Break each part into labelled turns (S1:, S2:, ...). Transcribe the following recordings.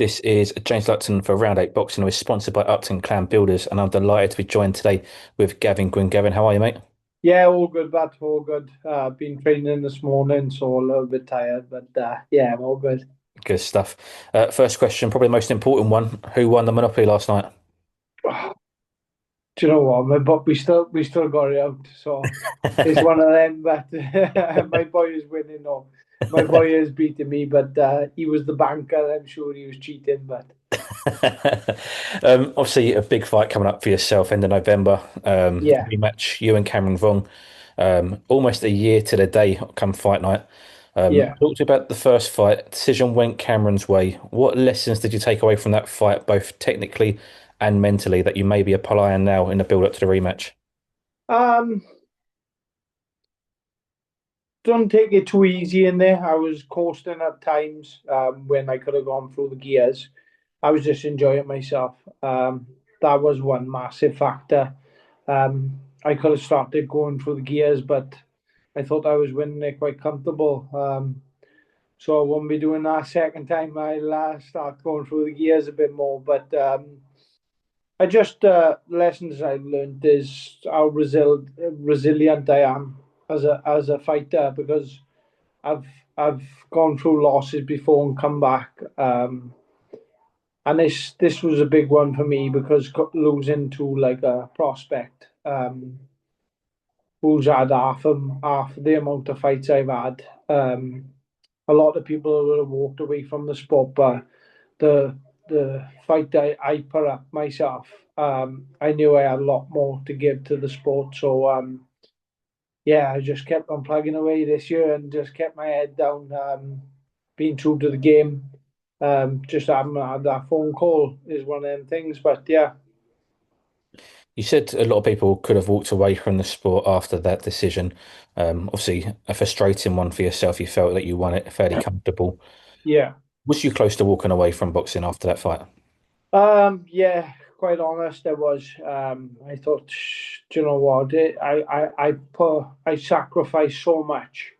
S1: This is James Lupton for Round 8 Boxing. We're sponsored by Upton Clan Builders, and I'm delighted to be joined today with Gavin Gwynne. Gavin, how are you, mate?
S2: Yeah, all good, but all good. Been training this morning, so a little bit tired, but yeah, I'm all good.
S1: Good stuff. First question, probably the most important one. Who won the Monopoly last night?
S2: Do you know what? But we still got it out, so it's one of them. But my boy is winning. No, my boy is beating me, but he was the banker. I'm sure he was cheating, but
S1: Obviously, a big fight coming up for yourself end of November.
S2: yeah,
S1: Rematch, you and Cameron Vuong. Almost a year to the day come fight night.
S2: yeah.
S1: Talk to you about the first fight. Decision went Cameron's way. What lessons did you take away from that fight, both technically and mentally, that you may be applying now in the build-up to the rematch?
S2: Um, don't take it too easy in there. I was coasting at times when I could have gone through the gears. I was just enjoying myself. That was one massive factor. I could have started going through the gears, but I thought I was winning it quite comfortable. So I won't be doing that second time. I'll start going through the gears a bit more. But I just lessons I've learned is how resilient I am as a fighter because I've I've gone through losses before and come back. And this was a big one for me because losing to like a prospect who's had half the amount of fights I've had. A lot of people would have walked away from the sport, but the the fight I put up myself, I knew I had a lot more to give to the sport. So yeah, I just kept on plugging away this year and just kept my head down, being true to the game. Just having had that phone call is one of them things. But yeah,
S1: You said a lot of people could have walked away from the sport after that decision. Obviously, a frustrating one for yourself. You felt that you won it fairly comfortable.
S2: yeah.
S1: Was you close to walking away from boxing after that fight?
S2: Yeah, quite honest, I was. I thought, do you know what? I sacrificed so much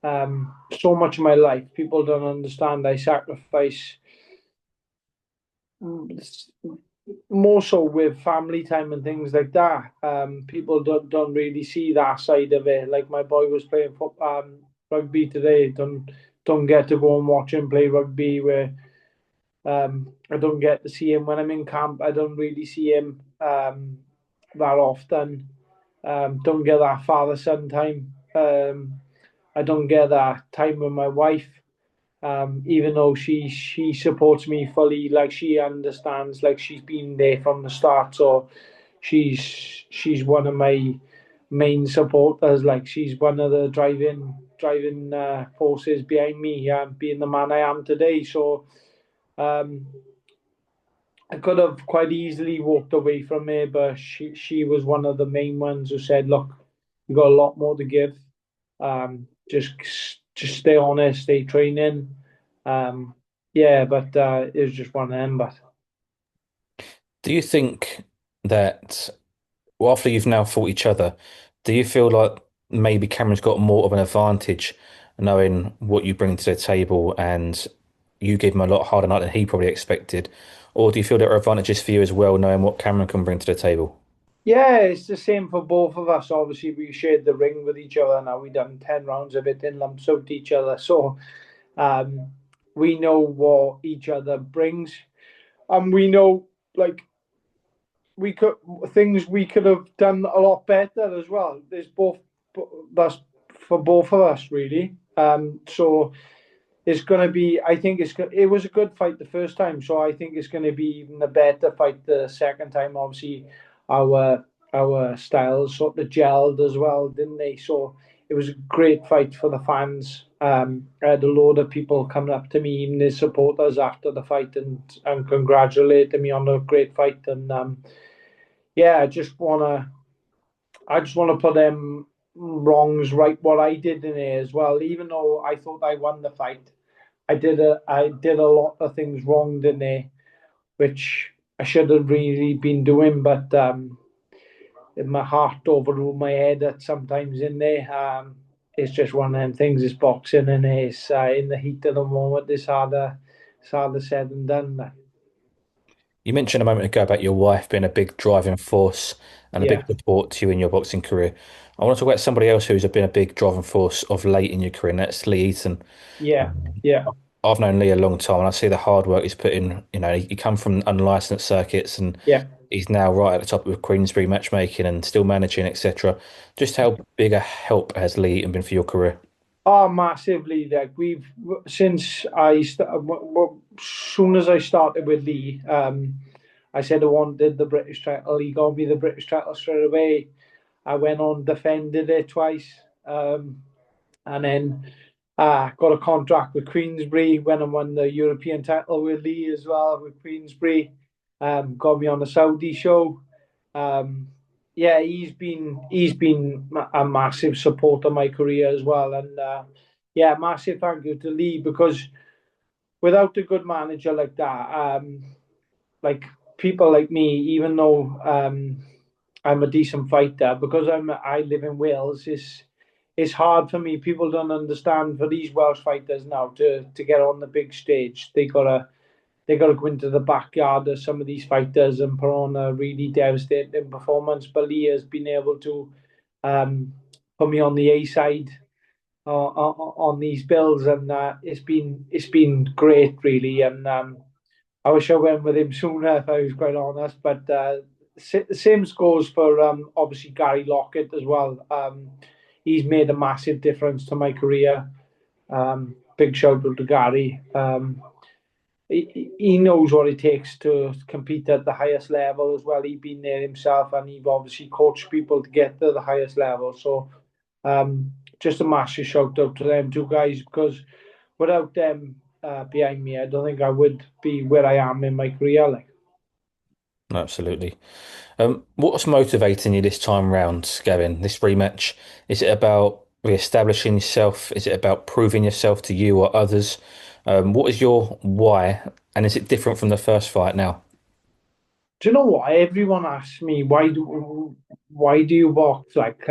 S2: of my life. People don't understand. I sacrifice mm, more so with family time and things like that. People don't really see that side of it. Like my boy was playing rugby today. Don't get to go and watch him play rugby where I don't get to see him when I'm in camp. I don't really see him that often. Don't get that father son time. I don't get that time with my wife. Even though she supports me fully, like she understands, like she's been there from the start. So she's she's one of my main supporters. Like she's one of the driving forces behind me, being the man I am today. So um, I could have quite easily walked away from her, but she was one of the main ones who said, "Look, you got a lot more to give. Just stay honest, stay training." Um, yeah, but it was just one of them. But
S1: Do you think that, well, after you've now fought each other, do you feel like maybe Cameron's got more of an advantage knowing what you bring to the table and you gave him a lot harder night than he probably expected? Or do you feel there are advantages for you as well, knowing what Cameron can bring to the table?
S2: yeah, it's the same for both of us. Obviously, we shared the ring with each other. Now we done 10 rounds of it in lumps out each other, so um, we know what each other brings, and we know like we could things we could have done a lot better as well. There's both that's for both of us really. So it's going to be. I think it was a good fight the first time, so I think it's going to be even a better fight the second time. Obviously, our our styles sort of gelled as well, didn't they? So it was a great fight for the fans. I had a load of people coming up to me, even his supporters, after the fight and congratulating me on a great fight. And yeah, I just wanna put them wrongs right what I did in there as well. Even though I thought I won the fight, I did a lot of things wrong in there, which I should have really been doing, but my heart overruled my head at sometimes in there. It's just one of them things. It's boxing and it's in the heat of the moment. It's harder. it's harder said than done. Like.
S1: You mentioned a moment ago about your wife being a big driving force and a big
S2: Yeah,
S1: support to you in your boxing career. I want to talk about somebody else who's been a big driving force of late in your career, and that's Lee Eaton.
S2: yeah, yeah,
S1: I've known Lee a long time, and I see the hard work he's put in. You know, he come from unlicensed circuits, and
S2: yeah.
S1: he's now right at the top of Queensbury matchmaking and still managing, etc. Just how big a help has Lee Eaton been for your career?
S2: Oh, massively. Like we've since soon as I started with Lee, I said I wanted the British title. He got me the British title straight away. I went on, defended it twice, and then got a contract with Queensbury. When I won the European title with Lee as well with Queensbury. Got me on the Saudi show. Um, yeah, he's been a massive support of my career as well, and yeah, massive thank you to Lee because without a good manager like that, like people like me, even though I'm a decent fighter, because I live in Wales, it's hard for me. People don't understand for these Welsh fighters now to get on the big stage. They gotta go into the backyard of some of these fighters and put on a really devastating performance. But Lee has been able to um, put me on the A side on these bills, and it's been great, really. And I wish I went with him sooner, if I was quite honest. But same scores for obviously Gary Lockett as well. He's made a massive difference to my career. Big shout out to Gary. He knows what it takes to compete at the highest level as well. He's been there himself, and he's obviously coached people to get to the highest level. So, just a massive shout out to them two guys because without them behind me, I don't think I would be where I am in my career. Like,
S1: Absolutely. What's motivating you this time round, Gavin? This rematch? Is it about re-establishing yourself? Is it about proving yourself to you or others? What is your why? And is it different from the first fight now?
S2: do you know what? Everyone asks me why do you box? Like,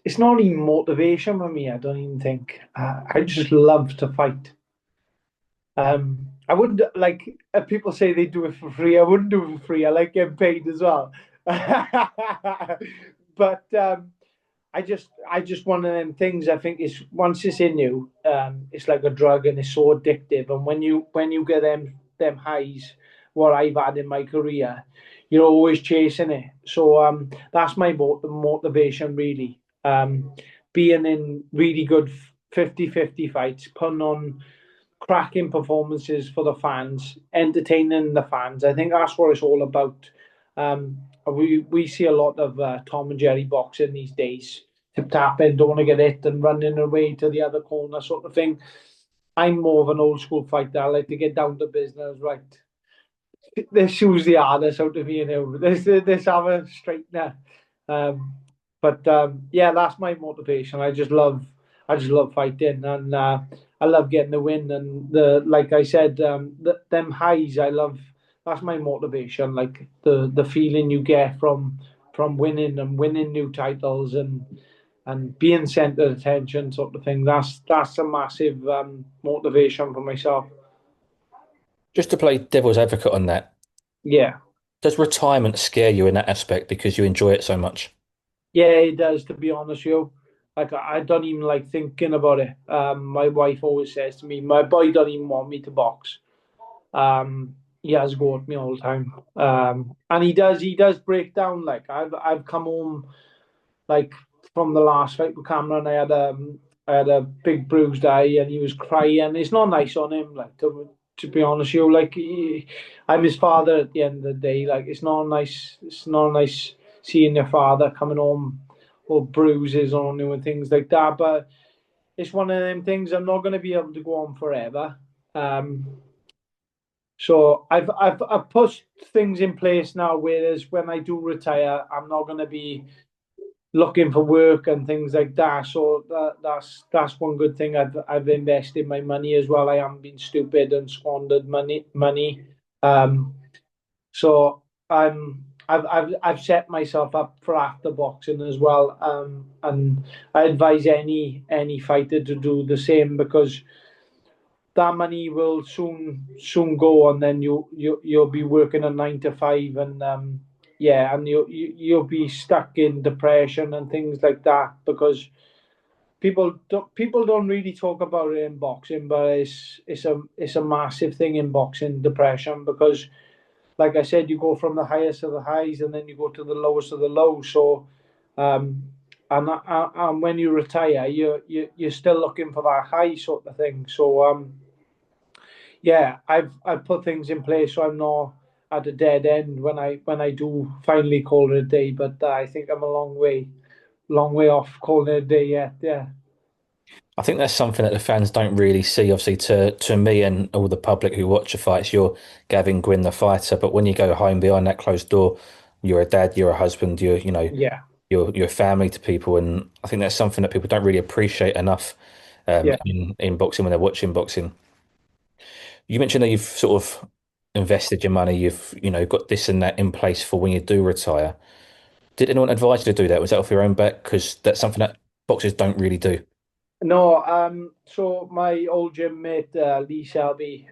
S2: it's not even motivation for me. I don't even think. I just love to fight. I wouldn't like if people say they do it for free. I wouldn't do it for free. I like getting paid as well. But I just one of them things. I think is once it's in you, it's like a drug and it's so addictive. And when you get them highs, what I've had in my career, you're always chasing it. So that's my motivation really. Being in really good 50-50 fights, putting on cracking performances for the fans, entertaining the fans. I think that's what it's all about. We see a lot of Tom and Jerry boxing these days, tip tapping, don't want to get hit and running away to the other corner sort of thing. I'm more of an old school fighter. I like to get down to business, right? This shoes the hardest out of me, you know. This have a straightener. Um, but yeah, that's my motivation. I just love fighting, and I love getting the win. And like I said, them highs, I love. That's my motivation. Like the feeling you get from winning and winning new titles and being centre of attention, sort of thing. That's a massive motivation for myself.
S1: Just to play devil's advocate on that,
S2: Yeah.
S1: does retirement scare you in that aspect because you enjoy it so much?
S2: Yeah, it does, to be honest, with you. Like I don't even like thinking about it. My wife always says to me, my boy don't even want me to box. He has a go at me all the time. And he does break down. Like I've come home like from the last fight with Cameron, I had a big bruised eye, and he was crying. It's not nice on him, like to be honest, you like I'm his father at the end of the day. Like it's not nice. It's not nice seeing your father coming home or bruises on you and things like that. But it's one of them things. I'm not going to be able to go on forever. Um, so I've put things in place now. Whereas when I do retire, I'm not going to be looking for work and things like that. So that's one good thing. I've invested my money as well. I haven't been stupid and squandered money. Um, so I've set myself up for after boxing as well. And I advise any fighter to do the same because that money will soon go, and then you'll be working a 9 to 5, and yeah, and you'll be stuck in depression and things like that because people don't really talk about it in boxing, but it's a massive thing in boxing, depression, because like I said, you go from the highest of the highs and then you go to the lowest of the lows. So, um, and when you retire, you're still looking for that high sort of thing. So, yeah, I've put things in place so I'm not at a dead end when I do finally call it a day. But I think I'm a long way off calling it a day yet. Yeah,
S1: I think that's something that the fans don't really see. Obviously, to me and all the public who watch the fights, you're Gavin Gwynne, the fighter. But when you go home behind that closed door, you're a dad, you're a husband,
S2: yeah,
S1: you're family to people, and I think that's something that people don't really appreciate enough
S2: yeah.
S1: in boxing when they're watching boxing. You mentioned that you've sort of invested your money, you've got this and that in place for when you do retire. Did anyone advise you to do that? Was that off your own back? Because that's something that boxers don't really do.
S2: No, so my old gym mate, Lee Selby,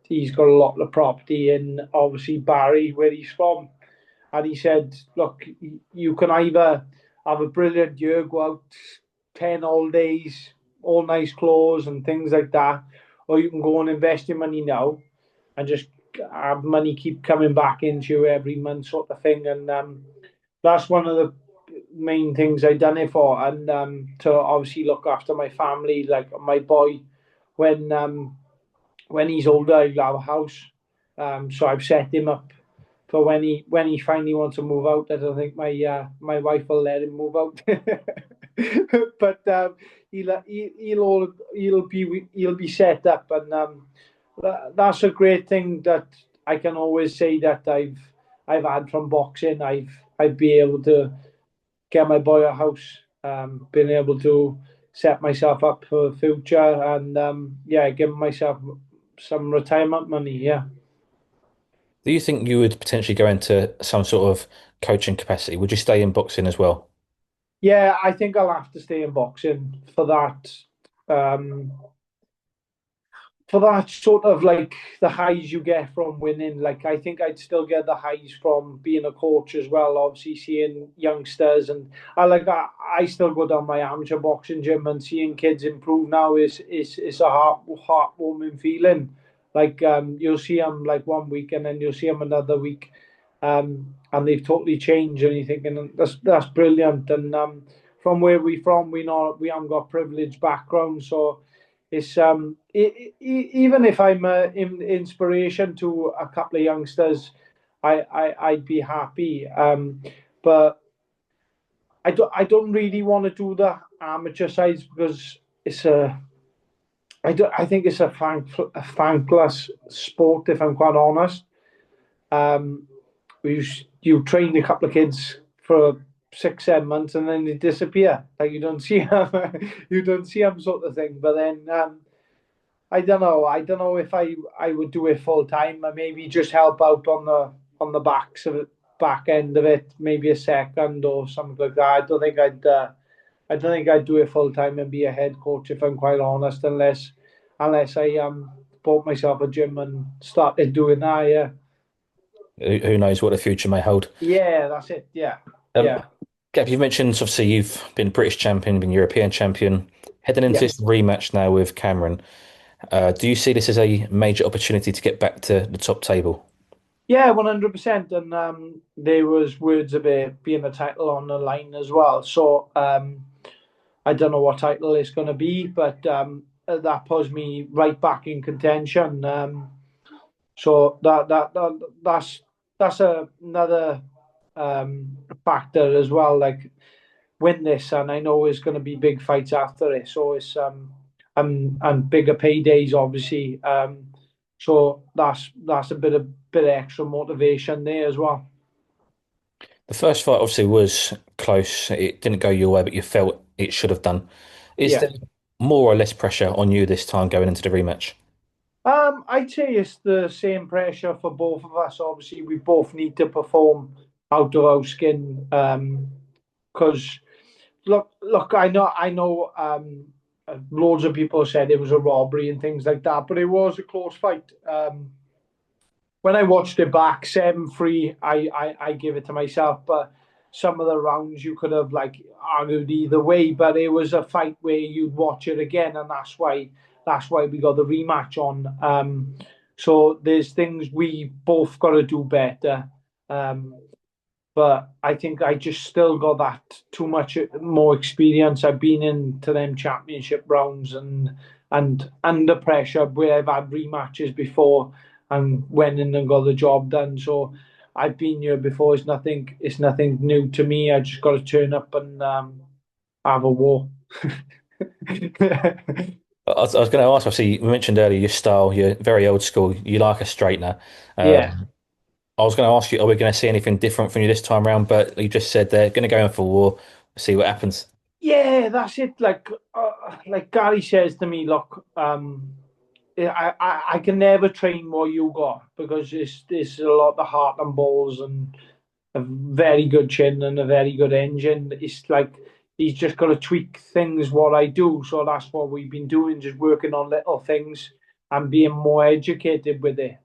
S2: he's got a lot of property in obviously Barry, where he's from. And he said, look, you can either have a brilliant year, go out 10 all days, all nice clothes and things like that, or you can go and invest your money now and just have money keep coming back into you every month sort of thing. And that's one of the main things I done it for, and to obviously look after my family, like my boy, when when he's older, he'll have a house. So I've set him up for when he finally wants to move out. I don't think my wife will let him move out, but he'll be set up, and that's a great thing that I can always say that I've had from boxing. I've been able to get my boy a house, been able to set myself up for the future, and yeah, give myself some retirement money. Yeah.
S1: Do you think you would potentially go into some sort of coaching capacity? Would you stay in boxing as well?
S2: Yeah, I think I'll have to stay in boxing for that. Um, for that sort of like the highs you get from winning. Like I think I'd still get the highs from being a coach as well. Obviously, seeing youngsters, and I still go down my amateur boxing gym and seeing kids improve now is a heartwarming feeling. Like you'll see them like one week and then you'll see them another week, and they've totally changed. And you're thinking that's brilliant. And from where we haven't got privileged background, so it's even if I'm inspiration to a couple of youngsters, I'd be happy. But I don't really want to do the amateur sides because it's a I think it's a thankless sport, if I'm quite honest. Um, you train a couple of kids for 6 7 months and then they disappear, like you don't see them. You don't see them sort of thing. But then I don't know. I don't know if I would do it full time, or maybe just help out on the back end of it, maybe a second or something like that. I don't think I'd do it full time and be a head coach, if I'm quite honest, unless I bought myself a gym and started doing that. Yeah,
S1: Who knows what the future may hold?
S2: yeah, that's it. Yeah,
S1: Um,
S2: yeah,
S1: Gab, you mentioned obviously you've been British champion, been European champion, heading into
S2: yeah.
S1: this rematch now with Cameron. Do you see this as a major opportunity to get back to the top table?
S2: Yeah, 100%. And there was words of it being a title on the line as well. So I don't know what title it's going to be, but that puts me right back in contention. So that's another factor as well. Like win this, and I know it's going to be big fights after it. So it's and bigger paydays, obviously. So that's a bit of extra motivation there as well.
S1: The first fight obviously was close. It didn't go your way, but you felt it should have done. Is
S2: Yeah.
S1: there more or less pressure on you this time going into the rematch?
S2: I'd say it's the same pressure for both of us. Obviously, we both need to perform out of our skin. Because look, I know. loads of people said it was a robbery and things like that, but it was a close fight. When I watched it back, 7-3, I give it to myself. But some of the rounds you could have like argued either way. But it was a fight where you'd watch it again, and that's why we got the rematch on. So there's things we both got to do better. Um, but I think I just still got that too much more experience. I've been into them championship rounds and under pressure where I've had rematches before and went in and got the job done. So I've been here before. It's nothing new to me. I just got to turn up and have a war.
S1: I was going to ask, obviously, we mentioned earlier your style, you're very old school, you like a straightener.
S2: Yeah.
S1: I was going to ask you, are we going to see anything different from you this time around? But you just said they're going to go in for war, see what happens.
S2: Yeah, that's it. Like Gary says to me, look, I can never train what you got because it's a lot of heart and balls and a very good chin and a very good engine. It's like he's just got to tweak things what I do. So that's what we've been doing, just working on little things and being more educated with it.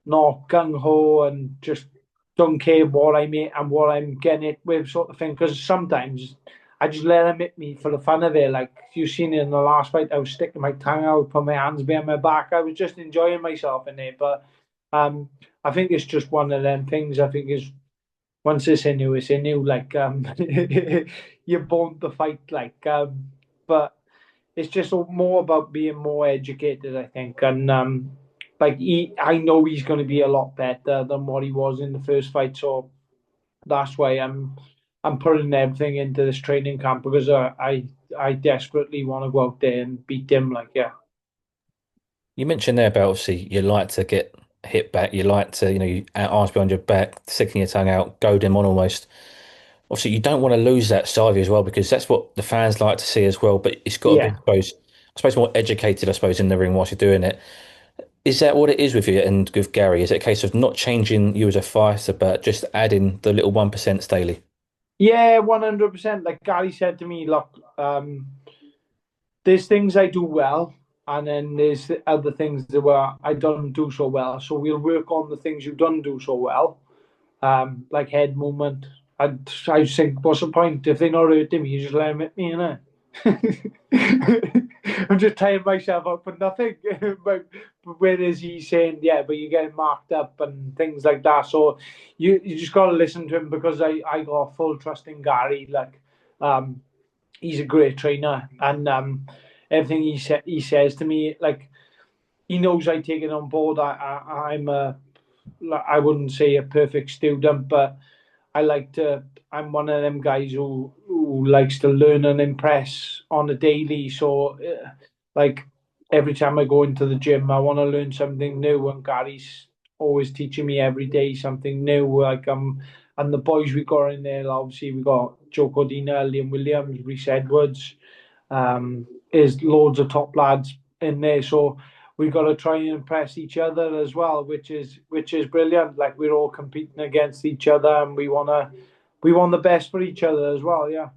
S2: Not gung ho and just don't care what I make and what I'm getting it with, sort of thing. Because sometimes I just let him hit me for the fun of it. Like you've seen it in the last fight, I was sticking my tongue out, put my hands behind my back. I was just enjoying myself in it. But I think it's just one of them things. I think is once it's in you. Like you're born to fight. But it's just more about being more educated, I think. And I know he's going to be a lot better than what he was in the first fight. So that's why I'm putting everything into this training camp because I desperately want to go out there and beat him. Like yeah,
S1: You mentioned there about obviously you like to get hit back, you like to, you arms behind your back, sticking your tongue out, goad him on almost. Obviously, you don't want to lose that side of you as well because that's what the fans like to see as well. But it's got to be,
S2: yeah.
S1: I suppose more educated, I suppose, in the ring whilst you're doing it. Is that what it is with you and with Gary? Is it a case of not changing you as a fighter, but just adding the little 1% daily?
S2: Yeah, 100%. Like Gary said to me, look, there's things I do well, and then there's the other things that where I don't do so well. So we'll work on the things you don't do so well, like head movement. I just think, what's the point if they're not hurting me? You just let them hit me, innit? I'm just tying myself up for nothing. but whereas he's saying, yeah, but you're getting marked up and things like that. So you just got to listen to him because I got full trust in Gary. Like, um, he's a great trainer, and everything he says to me, like he knows I take it on board. I'm a I wouldn't say a perfect student, but I like to. I'm one of them guys who likes to learn and impress on a daily. So, like every time I go into the gym, I want to learn something new. And Gary's always teaching me every day something new. And the boys we got in there, obviously we got Joe Cordina, Liam Williams, Reese Edwards. There's loads of top lads in there. So we got to try and impress each other as well, which is brilliant. Like we're all competing against each other, and we want the best for each other as well. Yeah.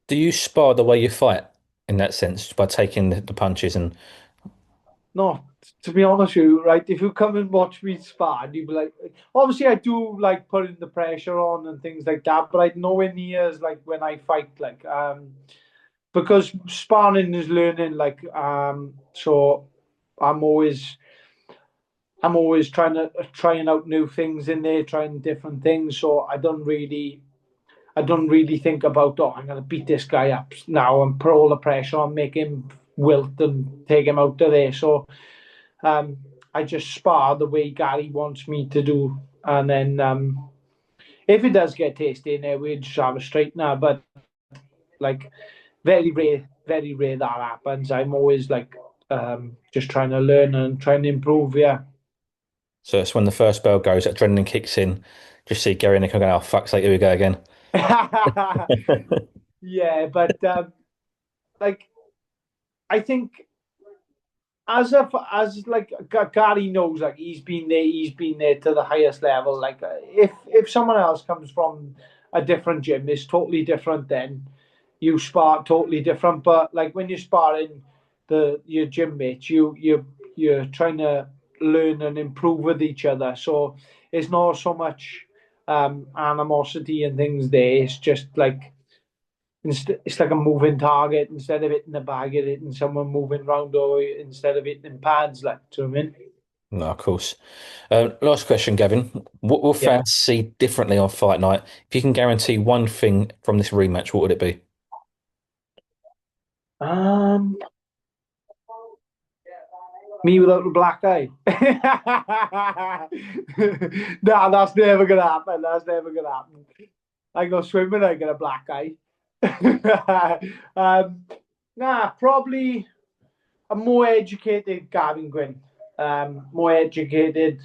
S1: Do you spar the way you fight in that sense by taking the punches and
S2: No, to be honest with you, right? If you come and watch me spar, you'd be like, obviously I do like putting the pressure on and things like that, but I nowhere near as like when I fight, because sparring is learning, so I'm always I'm always trying out new things in there, trying different things. So I don't really think about, oh, I'm gonna beat this guy up now and put all the pressure on, make him wilt and take him out of there. So um, I just spar the way Gary wants me to do, and then if it does get tasty in there, we just have a straightener. But like very rare that happens. I'm always like just trying to learn and trying to improve. Yeah.
S1: so it's when the first bell goes, adrenaline kicks in, just see Gary and Nick going, oh, fuck's sake, here we go again.
S2: Yeah, but like I think as like Gary knows, like he's been there to the highest level. Like if someone else comes from a different gym, it's totally different then. you spar totally different. But like when you're sparring your gym mates, you're trying to learn and improve with each other. So it's not so much animosity and things there. It's just like it's like a moving target. Instead of hitting the bag, you're hitting someone moving around, or instead of hitting pads, like, do you know what I mean?
S1: No, of course. Last question, Gavin. What will
S2: Yeah.
S1: fans see differently on fight night? If you can guarantee one thing from this rematch, what would it be?
S2: Um, Me without the black eye. Nah, that's never gonna happen. That's never gonna happen. I go swimming, I get a black eye. um, nah, probably a more educated Gavin Gwynne. More educated.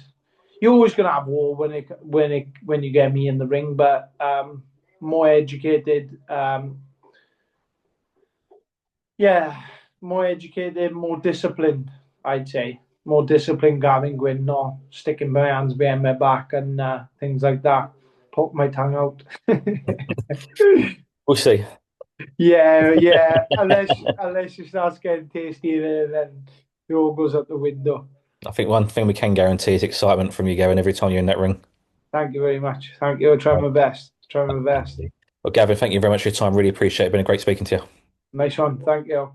S2: You're always gonna have war when you get me in the ring, but more educated. Yeah, more educated, more disciplined, I'd say. More disciplined Gavin Gwynne, not sticking my hands behind my back and things like that. Poke my tongue out.
S1: We'll see.
S2: Yeah, yeah. Unless it starts getting tastier, then it all goes out the window.
S1: I think one thing we can guarantee is excitement from you, Gavin, every time you're in that ring.
S2: Thank you very much. Thank you. I'll try
S1: Right.
S2: my best. Try my best.
S1: Well, Gavin, thank you very much for your time. Really appreciate it. Been a great speaking to you.
S2: Nice one. Thank you.